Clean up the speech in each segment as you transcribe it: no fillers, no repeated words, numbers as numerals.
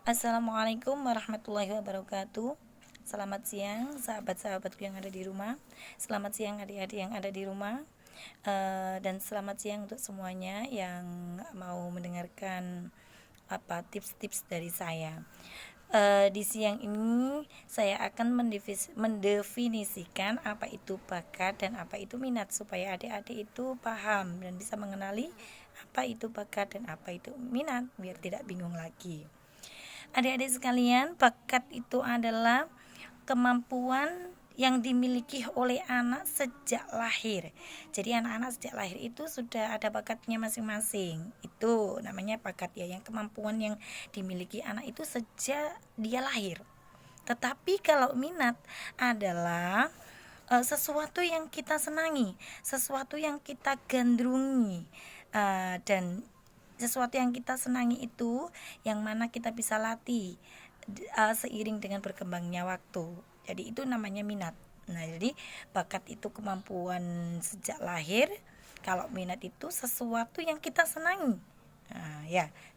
Assalamualaikum warahmatullahi wabarakatuh. Selamat siang sahabat-sahabatku yang ada di rumah. Selamat siang adik-adik yang ada di rumah. Dan selamat siang untuk semuanya yang mau mendengarkan tips-tips dari saya. Di siang ini saya akan mendefinisikan apa itu bakat dan apa itu minat, supaya adik-adik itu paham dan bisa mengenali apa itu bakat dan apa itu minat, biar tidak bingung lagi. Adik-adik sekalian, bakat itu adalah kemampuan yang dimiliki oleh anak sejak lahir. Jadi anak-anak sejak lahir itu sudah ada bakatnya masing-masing. Itu namanya bakat ya, yang kemampuan yang dimiliki anak itu sejak dia lahir. Tetapi kalau minat adalah sesuatu yang kita senangi, sesuatu yang kita gandrungi, dan sesuatu yang kita senangi itu yang mana kita bisa latih seiring dengan berkembangnya waktu. Jadi itu namanya minat. Nah, jadi bakat itu kemampuan sejak lahir. Kalau minat itu sesuatu yang kita senangi.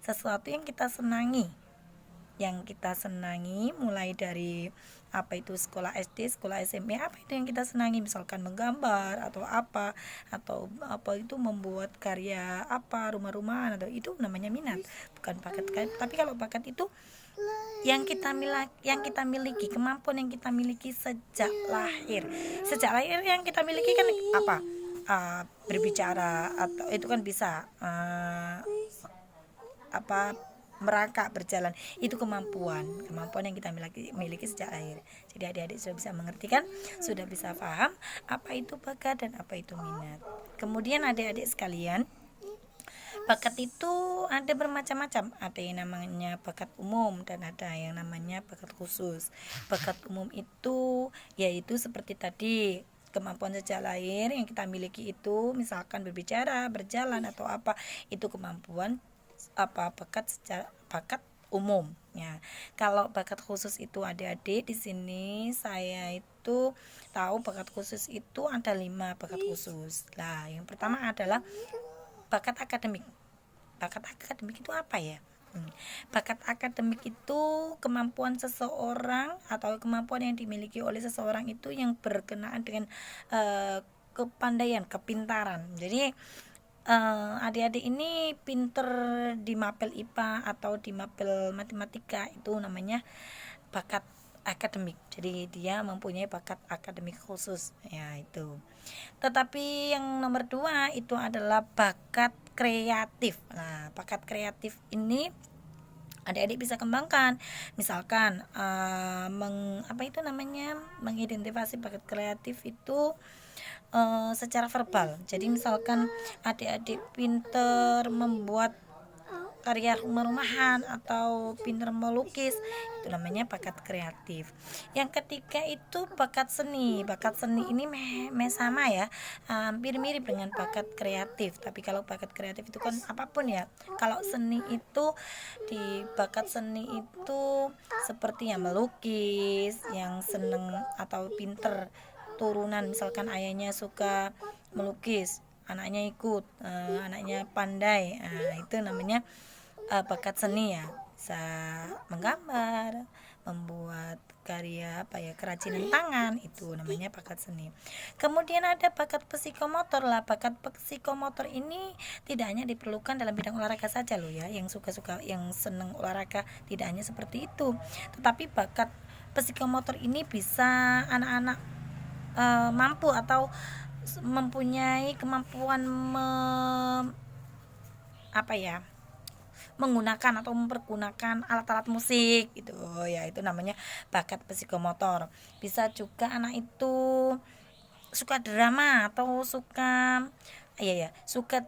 Sesuatu yang kita senangi. Mulai dari sekolah SD, sekolah SMP, apa itu yang kita senangi, misalkan menggambar atau apa itu membuat karya rumah-rumahan, atau itu namanya minat, bukan bakat. Tapi kalau bakat itu yang kita miliki, kemampuan yang kita miliki sejak lahir yang kita miliki kan berbicara, atau itu kan bisa merangkak, berjalan, itu kemampuan yang kita miliki sejak lahir. Jadi adik-adik sudah bisa mengerti kan, sudah bisa paham apa itu bakat dan apa itu minat. Kemudian adik-adik sekalian, bakat itu ada bermacam-macam. Ada yang namanya bakat umum dan ada yang namanya bakat khusus. Bakat umum itu yaitu seperti tadi, kemampuan sejak lahir yang kita miliki itu, misalkan berbicara, berjalan atau itu kemampuan bakat umum ya. Kalau bakat khusus itu adik-adik, di sini saya itu tahu bakat khusus itu ada 5 bakat khusus. Nah, yang pertama adalah bakat akademik. Bakat akademik itu apa ya? Bakat akademik itu kemampuan seseorang atau kemampuan yang dimiliki oleh seseorang itu yang berkenaan dengan kepandaian, kepintaran. Jadi adik-adik ini pinter di mapel IPA atau di mapel matematika, itu namanya bakat akademik. Jadi dia mempunyai bakat akademik khusus ya itu. Tetapi yang nomor 2 itu adalah bakat kreatif. Nah, bakat kreatif ini adik-adik bisa kembangkan, misalkan mengidentifikasi bakat kreatif itu secara verbal. Jadi misalkan adik-adik pinter membuat karya rumah-rumahan atau pinter melukis, itu namanya bakat kreatif. Yang ketiga itu bakat seni. Bakat seni ini sama ya, hampir mirip dengan bakat kreatif. Tapi kalau bakat kreatif itu kan apapun ya. Kalau seni itu, di bakat seni itu seperti yang melukis, yang seneng atau pinter turunan, misalkan ayahnya suka melukis, anaknya ikut, anaknya pandai, itu namanya bakat seni ya. Bisa menggambar, membuat karya kerajinan tangan, itu namanya bakat seni. Kemudian ada bakat psikomotor lah. Bakat psikomotor ini tidak hanya diperlukan dalam bidang olahraga saja loh ya, yang suka-suka, yang seneng olahraga, tidak hanya seperti itu. Tetapi bakat psikomotor ini bisa anak-anak mampu atau mempunyai kemampuan menggunakan atau mempergunakan alat-alat musik itu ya, itu namanya bakat psikomotor. Bisa juga anak itu suka drama atau suka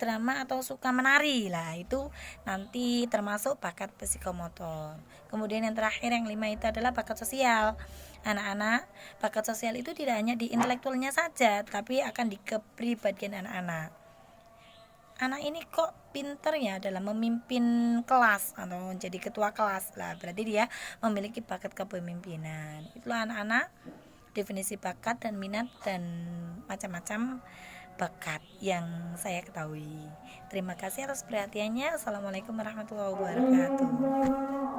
drama atau suka menari lah, itu nanti termasuk bakat psikomotor. Kemudian yang terakhir, yang 5 itu adalah bakat sosial. Anak-anak, bakat sosial itu tidak hanya di intelektualnya saja, tapi akan di kepribadian anak-anak. Anak ini kok pinter ya dalam memimpin kelas atau jadi ketua kelas lah, berarti dia memiliki bakat kepemimpinan. Itulah anak-anak, definisi bakat dan minat dan macam-macam bakat yang saya ketahui. Terima kasih atas perhatiannya. Assalamualaikum warahmatullahi wabarakatuh.